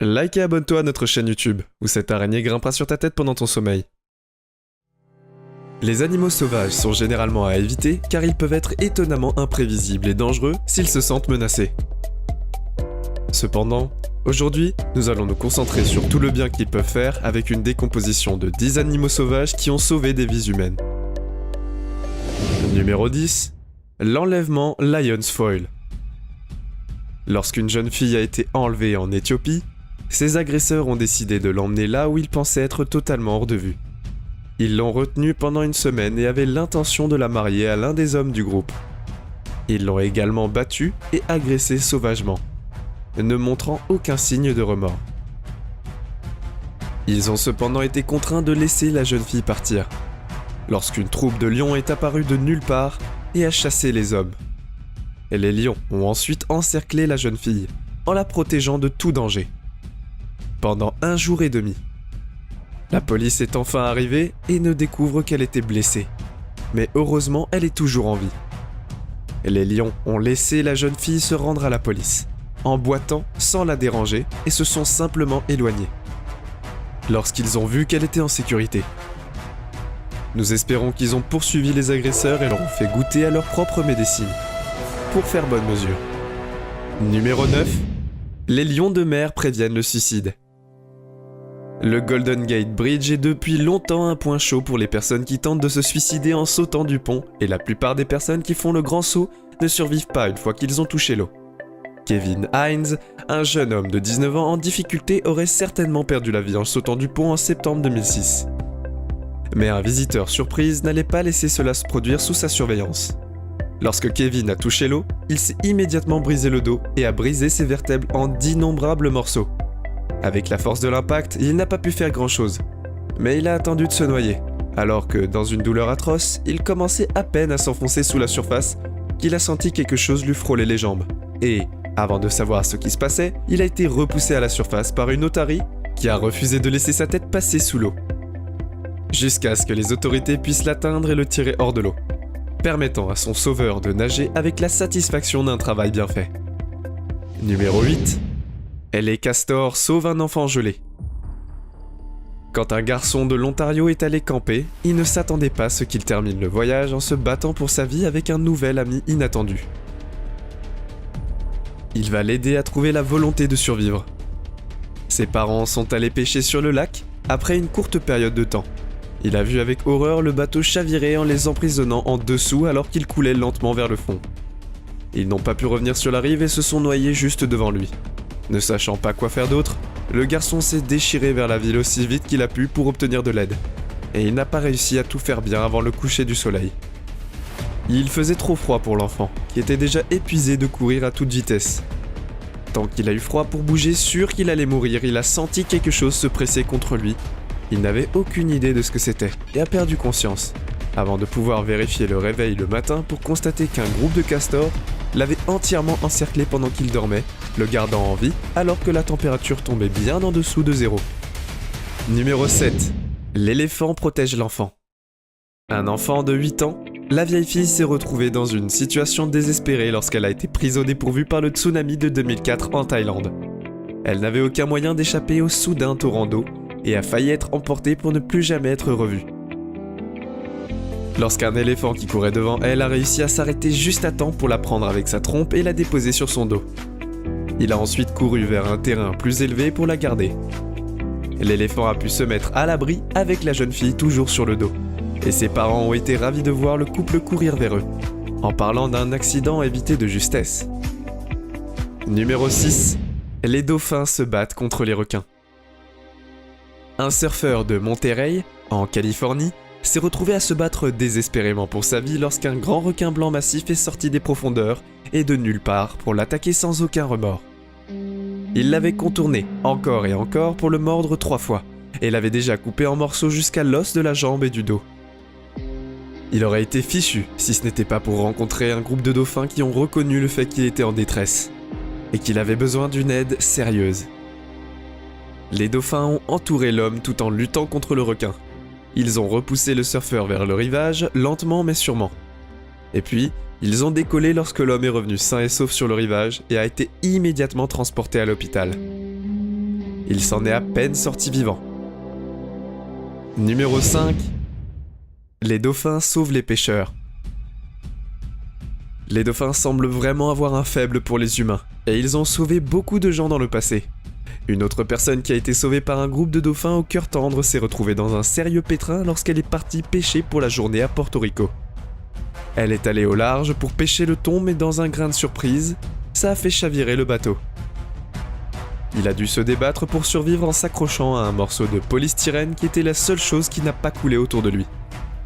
Like et abonne-toi à notre chaîne YouTube, où cette araignée grimpera sur ta tête pendant ton sommeil. Les animaux sauvages sont généralement à éviter car ils peuvent être étonnamment imprévisibles et dangereux s'ils se sentent menacés. Cependant, aujourd'hui, nous allons nous concentrer sur tout le bien qu'ils peuvent faire avec une décomposition de 10 animaux sauvages qui ont sauvé des vies humaines. Numéro 10. L'enlèvement Lion's Foil. Lorsqu'une jeune fille a été enlevée en Éthiopie, ses agresseurs ont décidé de l'emmener là où ils pensaient être totalement hors de vue. Ils l'ont retenue pendant une semaine et avaient l'intention de la marier à l'un des hommes du groupe. Ils l'ont également battue et agressée sauvagement, ne montrant aucun signe de remords. Ils ont cependant été contraints de laisser la jeune fille partir, lorsqu'une troupe de lions est apparue de nulle part et a chassé les hommes. Et les lions ont ensuite encerclé la jeune fille, en la protégeant de tout danger. Pendant 1 jour et demi. La police est enfin arrivée et ne découvre qu'elle était blessée. Mais heureusement, elle est toujours en vie. Les lions ont laissé la jeune fille se rendre à la police, en boitant sans la déranger et se sont simplement éloignés. Lorsqu'ils ont vu qu'elle était en sécurité. Nous espérons qu'ils ont poursuivi les agresseurs et leur ont fait goûter à leur propre médecine, pour faire bonne mesure. Numéro 9. Les lions de mer préviennent le suicide. Le Golden Gate Bridge est depuis longtemps un point chaud pour les personnes qui tentent de se suicider en sautant du pont, et la plupart des personnes qui font le grand saut ne survivent pas une fois qu'ils ont touché l'eau. Kevin Hines, un jeune homme de 19 ans en difficulté, aurait certainement perdu la vie en sautant du pont en septembre 2006. Mais un visiteur surprise n'allait pas laisser cela se produire sous sa surveillance. Lorsque Kevin a touché l'eau, il s'est immédiatement brisé le dos et a brisé ses vertèbres en d'innombrables morceaux. Avec la force de l'impact, il n'a pas pu faire grand-chose. Mais il a attendu de se noyer, alors que, dans une douleur atroce, il commençait à peine à s'enfoncer sous la surface qu'il a senti quelque chose lui frôler les jambes. Et, avant de savoir ce qui se passait, il a été repoussé à la surface par une otarie qui a refusé de laisser sa tête passer sous l'eau. Jusqu'à ce que les autorités puissent l'atteindre et le tirer hors de l'eau, permettant à son sauveur de nager avec la satisfaction d'un travail bien fait. Numéro 8. Les castors sauvent un enfant gelé. Quand un garçon de l'Ontario est allé camper, il ne s'attendait pas à ce qu'il termine le voyage en se battant pour sa vie avec un nouvel ami inattendu. Il va l'aider à trouver la volonté de survivre. Ses parents sont allés pêcher sur le lac après une courte période de temps. Il a vu avec horreur le bateau chavirer en les emprisonnant en dessous alors qu'il coulait lentement vers le fond. Ils n'ont pas pu revenir sur la rive et se sont noyés juste devant lui. Ne sachant pas quoi faire d'autre, le garçon s'est déchiré vers la ville aussi vite qu'il a pu pour obtenir de l'aide. Et il n'a pas réussi à tout faire bien avant le coucher du soleil. Il faisait trop froid pour l'enfant, qui était déjà épuisé de courir à toute vitesse. Tant qu'il a eu froid pour bouger, sûr qu'il allait mourir, il a senti quelque chose se presser contre lui. Il n'avait aucune idée de ce que c'était, et a perdu conscience, avant de pouvoir vérifier le réveil le matin pour constater qu'un groupe de castors l'avait entièrement encerclé pendant qu'il dormait, le gardant en vie alors que la température tombait bien en dessous de 0. Numéro 7. L'éléphant protège l'enfant. Un enfant de 8 ans, la vieille fille s'est retrouvée dans une situation désespérée lorsqu'elle a été prise au dépourvu par le tsunami de 2004 en Thaïlande. Elle n'avait aucun moyen d'échapper au soudain torrent d'eau et a failli être emportée pour ne plus jamais être revue. Lorsqu'un éléphant qui courait devant elle a réussi à s'arrêter juste à temps pour la prendre avec sa trompe et la déposer sur son dos. Il a ensuite couru vers un terrain plus élevé pour la garder. L'éléphant a pu se mettre à l'abri avec la jeune fille toujours sur le dos. Et ses parents ont été ravis de voir le couple courir vers eux, en parlant d'un accident évité de justesse. Numéro 6. Les dauphins se battent contre les requins. Un surfeur de Monterey, en Californie, s'est retrouvé à se battre désespérément pour sa vie lorsqu'un grand requin blanc massif est sorti des profondeurs et de nulle part pour l'attaquer sans aucun remords. Il l'avait contourné encore et encore pour le mordre 3 fois et l'avait déjà coupé en morceaux jusqu'à l'os de la jambe et du dos. Il aurait été fichu si ce n'était pas pour rencontrer un groupe de dauphins qui ont reconnu le fait qu'il était en détresse et qu'il avait besoin d'une aide sérieuse. Les dauphins ont entouré l'homme tout en luttant contre le requin. Ils ont repoussé le surfeur vers le rivage, lentement mais sûrement. Et puis, ils ont décollé lorsque l'homme est revenu sain et sauf sur le rivage et a été immédiatement transporté à l'hôpital. Il s'en est à peine sorti vivant. Numéro 5. Les dauphins sauvent les pêcheurs. Les dauphins semblent vraiment avoir un faible pour les humains, et ils ont sauvé beaucoup de gens dans le passé. Une autre personne qui a été sauvée par un groupe de dauphins au cœur tendre s'est retrouvée dans un sérieux pétrin lorsqu'elle est partie pêcher pour la journée à Porto Rico. Elle est allée au large pour pêcher le thon, mais dans un grain de surprise, ça a fait chavirer le bateau. Il a dû se débattre pour survivre en s'accrochant à un morceau de polystyrène qui était la seule chose qui n'a pas coulé autour de lui.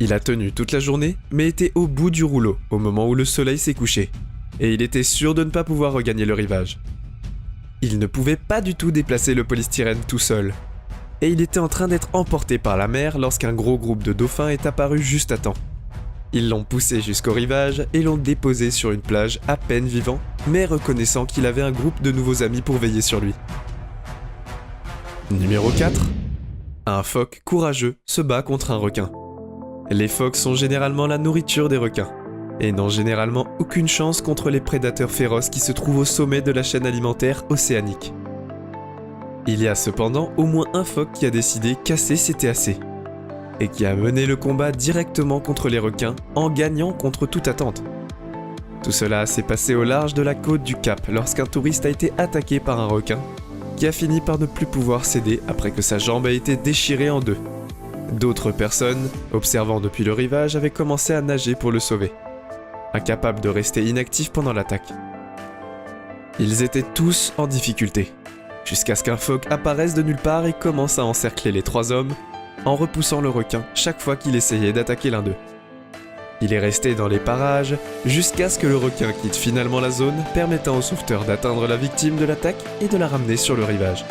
Il a tenu toute la journée, mais était au bout du rouleau au moment où le soleil s'est couché, et il était sûr de ne pas pouvoir regagner le rivage. Il ne pouvait pas du tout déplacer le polystyrène tout seul, et il était en train d'être emporté par la mer lorsqu'un gros groupe de dauphins est apparu juste à temps. Ils l'ont poussé jusqu'au rivage et l'ont déposé sur une plage à peine vivant, mais reconnaissant qu'il avait un groupe de nouveaux amis pour veiller sur lui. Numéro 4. Un phoque courageux se bat contre un requin. Les phoques sont généralement la nourriture des requins, et n'ont généralement aucune chance contre les prédateurs féroces qui se trouvent au sommet de la chaîne alimentaire océanique. Il y a cependant au moins un phoque qui a décidé casser ses TAC, et qui a mené le combat directement contre les requins en gagnant contre toute attente. Tout cela s'est passé au large de la côte du Cap lorsqu'un touriste a été attaqué par un requin, qui a fini par ne plus pouvoir céder après que sa jambe a été déchirée en deux. D'autres personnes, observant depuis le rivage, avaient commencé à nager pour le sauver, incapables de rester inactifs pendant l'attaque. Ils étaient tous en difficulté, jusqu'à ce qu'un phoque apparaisse de nulle part et commence à encercler les trois hommes, en repoussant le requin chaque fois qu'il essayait d'attaquer l'un d'eux. Il est resté dans les parages jusqu'à ce que le requin quitte finalement la zone, permettant aux sauveteurs d'atteindre la victime de l'attaque et de la ramener sur le rivage.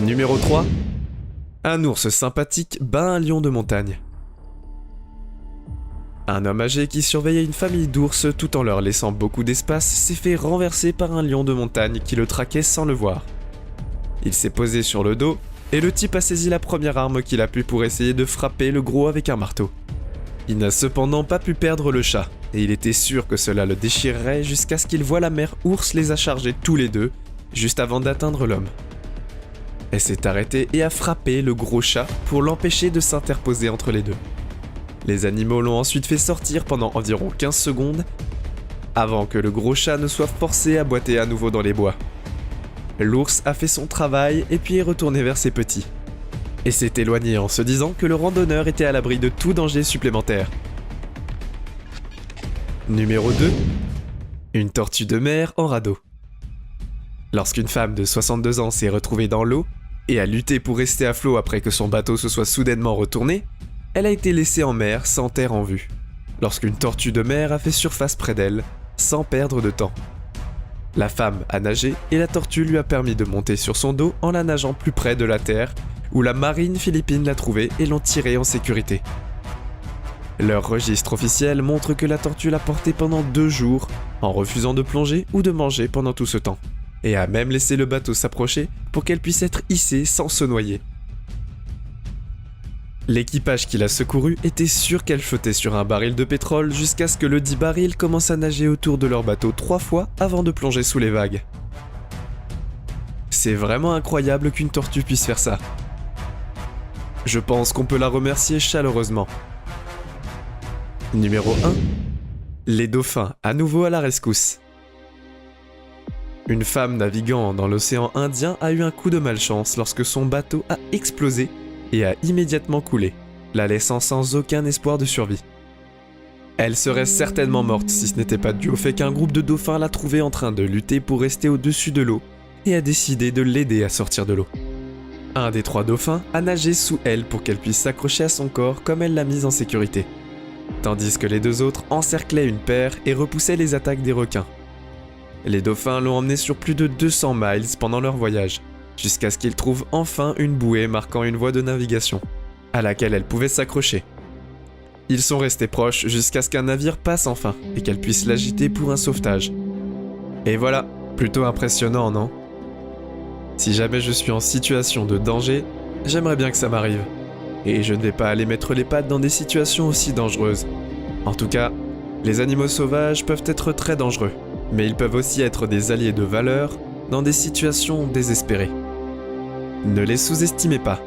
Numéro 3. Un ours sympathique bat un lion de montagne. Un homme âgé qui surveillait une famille d'ours tout en leur laissant beaucoup d'espace s'est fait renverser par un lion de montagne qui le traquait sans le voir. Il s'est posé sur le dos et le type a saisi la première arme qu'il a pu pour essayer de frapper le gros avec un marteau. Il n'a cependant pas pu perdre le chat et il était sûr que cela le déchirerait jusqu'à ce qu'il voie la mère ours les a chargés tous les deux juste avant d'atteindre l'homme. Elle s'est arrêtée et a frappé le gros chat pour l'empêcher de s'interposer entre les deux. Les animaux l'ont ensuite fait sortir pendant environ 15 secondes avant que le gros chat ne soit forcé à boiter à nouveau dans les bois. L'ours a fait son travail et puis est retourné vers ses petits. Et s'est éloigné en se disant que le randonneur était à l'abri de tout danger supplémentaire. Numéro 2. Une tortue de mer en radeau. Lorsqu'une femme de 62 ans s'est retrouvée dans l'eau et a lutté pour rester à flot après que son bateau se soit soudainement retourné, elle a été laissée en mer sans terre en vue, lorsqu'une tortue de mer a fait surface près d'elle, sans perdre de temps. La femme a nagé et la tortue lui a permis de monter sur son dos en la nageant plus près de la terre, où la marine philippine l'a trouvée et l'ont tirée en sécurité. Leur registre officiel montre que la tortue l'a portée pendant 2 jours, en refusant de plonger ou de manger pendant tout ce temps, et a même laissé le bateau s'approcher pour qu'elle puisse être hissée sans se noyer. L'équipage qui l'a secourue était sûr qu'elle flottait sur un baril de pétrole jusqu'à ce que le dit baril commence à nager autour de leur bateau 3 fois avant de plonger sous les vagues. C'est vraiment incroyable qu'une tortue puisse faire ça. Je pense qu'on peut la remercier chaleureusement. Numéro 1. Les dauphins à nouveau à la rescousse. Une femme naviguant dans l'océan Indien a eu un coup de malchance lorsque son bateau a explosé et a immédiatement coulé, la laissant sans aucun espoir de survie. Elle serait certainement morte si ce n'était pas dû au fait qu'un groupe de dauphins l'a trouvée en train de lutter pour rester au-dessus de l'eau et a décidé de l'aider à sortir de l'eau. Un des 3 dauphins a nagé sous elle pour qu'elle puisse s'accrocher à son corps comme elle l'a mise en sécurité, tandis que les 2 autres encerclaient une paire et repoussaient les attaques des requins. Les dauphins l'ont emmenée sur plus de 200 miles pendant leur voyage, jusqu'à ce qu'ils trouvent enfin une bouée marquant une voie de navigation, à laquelle elle pouvait s'accrocher. Ils sont restés proches jusqu'à ce qu'un navire passe enfin et qu'elle puisse l'agiter pour un sauvetage. Et voilà, plutôt impressionnant, non ? Si jamais je suis en situation de danger, j'aimerais bien que ça m'arrive. Et je ne vais pas aller mettre les pattes dans des situations aussi dangereuses. En tout cas, les animaux sauvages peuvent être très dangereux, mais ils peuvent aussi être des alliés de valeur dans des situations désespérées. Ne les sous-estimez pas.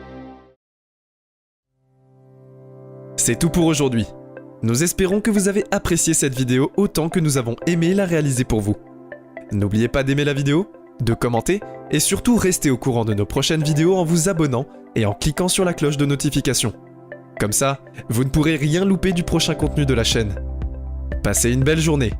C'est tout pour aujourd'hui. Nous espérons que vous avez apprécié cette vidéo autant que nous avons aimé la réaliser pour vous. N'oubliez pas d'aimer la vidéo, de commenter et surtout rester au courant de nos prochaines vidéos en vous abonnant et en cliquant sur la cloche de notification. Comme ça, vous ne pourrez rien louper du prochain contenu de la chaîne. Passez une belle journée.